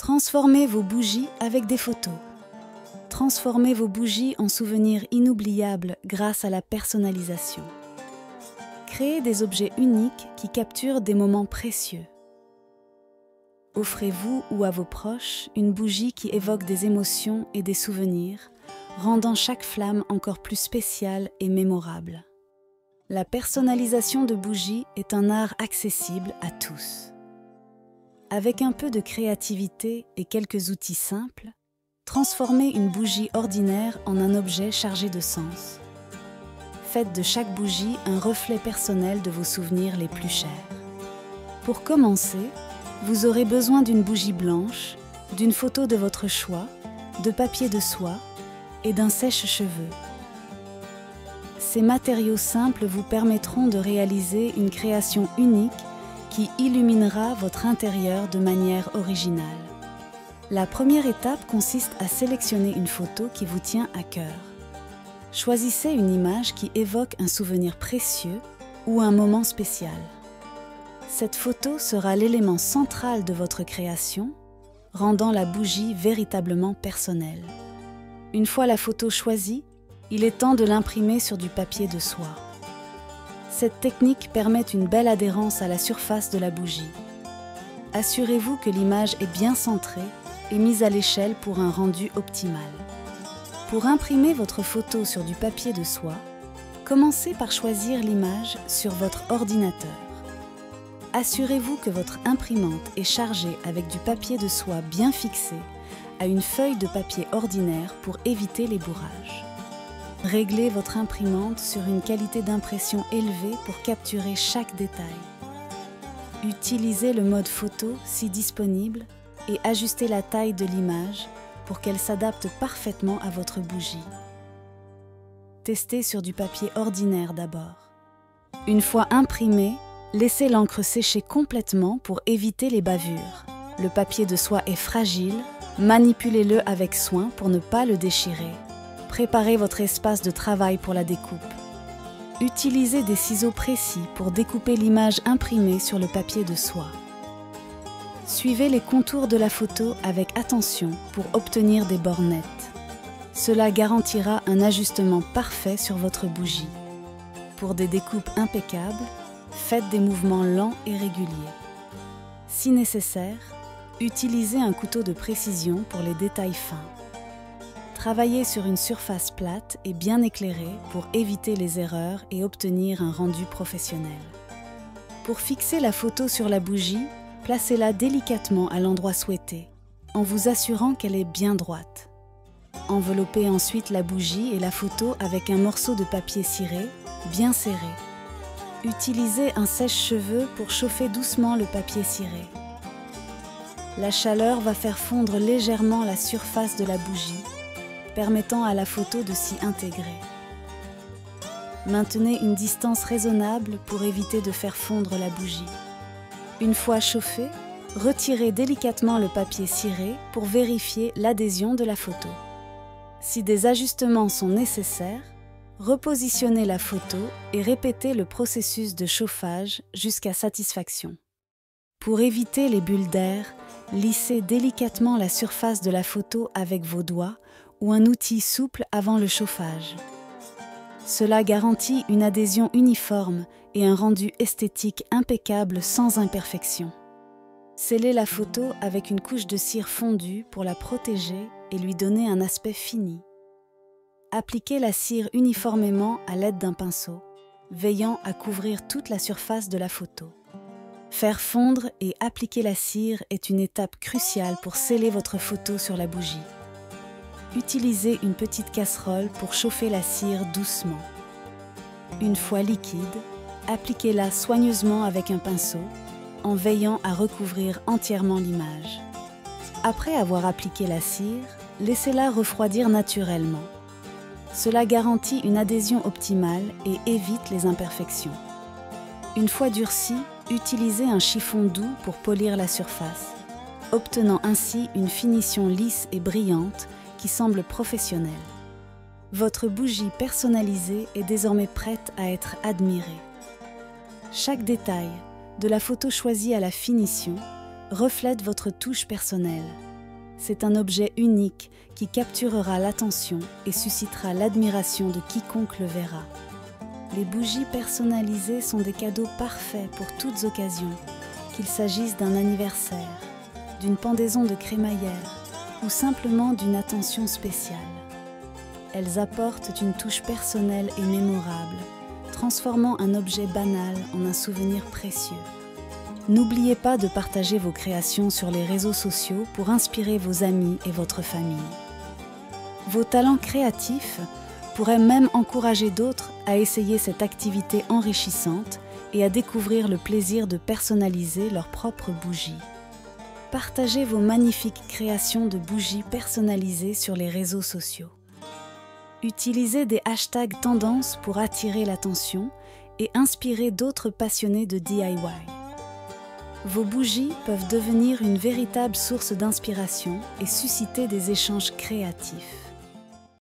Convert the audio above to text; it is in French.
Transformez vos bougies avec des photos. Transformez vos bougies en souvenirs inoubliables grâce à la personnalisation. Créez des objets uniques qui capturent des moments précieux. Offrez-vous ou à vos proches une bougie qui évoque des émotions et des souvenirs, rendant chaque flamme encore plus spéciale et mémorable. La personnalisation de bougies est un art accessible à tous. Avec un peu de créativité et quelques outils simples, transformez une bougie ordinaire en un objet chargé de sens. Faites de chaque bougie un reflet personnel de vos souvenirs les plus chers. Pour commencer, vous aurez besoin d'une bougie blanche, d'une photo de votre choix, de papier de soie et d'un sèche-cheveux. Ces matériaux simples vous permettront de réaliser une création unique qui illuminera votre intérieur de manière originale. La première étape consiste à sélectionner une photo qui vous tient à cœur. Choisissez une image qui évoque un souvenir précieux ou un moment spécial. Cette photo sera l'élément central de votre création, rendant la bougie véritablement personnelle. Une fois la photo choisie, il est temps de l'imprimer sur du papier de soie. Cette technique permet une belle adhérence à la surface de la bougie. Assurez-vous que l'image est bien centrée et mise à l'échelle pour un rendu optimal. Pour imprimer votre photo sur du papier de soie, commencez par choisir l'image sur votre ordinateur. Assurez-vous que votre imprimante est chargée avec du papier de soie bien fixé à une feuille de papier ordinaire pour éviter les bourrages. Réglez votre imprimante sur une qualité d'impression élevée pour capturer chaque détail. Utilisez le mode photo si disponible et ajustez la taille de l'image pour qu'elle s'adapte parfaitement à votre bougie. Testez sur du papier ordinaire d'abord. Une fois imprimé, laissez l'encre sécher complètement pour éviter les bavures. Le papier de soie est fragile, manipulez-le avec soin pour ne pas le déchirer. Préparez votre espace de travail pour la découpe. Utilisez des ciseaux précis pour découper l'image imprimée sur le papier de soie. Suivez les contours de la photo avec attention pour obtenir des bords nettes. Cela garantira un ajustement parfait sur votre bougie. Pour des découpes impeccables, faites des mouvements lents et réguliers. Si nécessaire, utilisez un couteau de précision pour les détails fins. Travaillez sur une surface plate et bien éclairée pour éviter les erreurs et obtenir un rendu professionnel. Pour fixer la photo sur la bougie, placez-la délicatement à l'endroit souhaité, en vous assurant qu'elle est bien droite. Enveloppez ensuite la bougie et la photo avec un morceau de papier ciré, bien serré. Utilisez un sèche-cheveux pour chauffer doucement le papier ciré. La chaleur va faire fondre légèrement la surface de la bougie, permettant à la photo de s'y intégrer. Maintenez une distance raisonnable pour éviter de faire fondre la bougie. Une fois chauffée, retirez délicatement le papier ciré pour vérifier l'adhésion de la photo. Si des ajustements sont nécessaires, repositionnez la photo et répétez le processus de chauffage jusqu'à satisfaction. Pour éviter les bulles d'air, lissez délicatement la surface de la photo avec vos doigts ou un outil souple avant le chauffage. Cela garantit une adhésion uniforme et un rendu esthétique impeccable sans imperfection. Scellez la photo avec une couche de cire fondue pour la protéger et lui donner un aspect fini. Appliquez la cire uniformément à l'aide d'un pinceau, veillant à couvrir toute la surface de la photo. Faire fondre et appliquer la cire est une étape cruciale pour sceller votre photo sur la bougie. Utilisez une petite casserole pour chauffer la cire doucement. Une fois liquide, appliquez-la soigneusement avec un pinceau, en veillant à recouvrir entièrement l'image. Après avoir appliqué la cire, laissez-la refroidir naturellement. Cela garantit une adhésion optimale et évite les imperfections. Une fois durcie, utilisez un chiffon doux pour polir la surface, obtenant ainsi une finition lisse et brillante qui semble professionnelle. Votre bougie personnalisée est désormais prête à être admirée. Chaque détail, de la photo choisie à la finition, reflète votre touche personnelle, c'est un objet unique qui capturera l'attention et suscitera l'admiration de quiconque le verra. Les bougies personnalisées sont des cadeaux parfaits pour toutes occasions, qu'il s'agisse d'un anniversaire, d'une pendaison de crémaillère ou simplement d'une attention spéciale. Elles apportent une touche personnelle et mémorable, transformant un objet banal en un souvenir précieux. N'oubliez pas de partager vos créations sur les réseaux sociaux pour inspirer vos amis et votre famille. Vos talents créatifs pourraient même encourager d'autres à essayer cette activité enrichissante et à découvrir le plaisir de personnaliser leurs propres bougies. Partagez vos magnifiques créations de bougies personnalisées sur les réseaux sociaux. Utilisez des hashtags tendances pour attirer l'attention et inspirer d'autres passionnés de DIY. Vos bougies peuvent devenir une véritable source d'inspiration et susciter des échanges créatifs.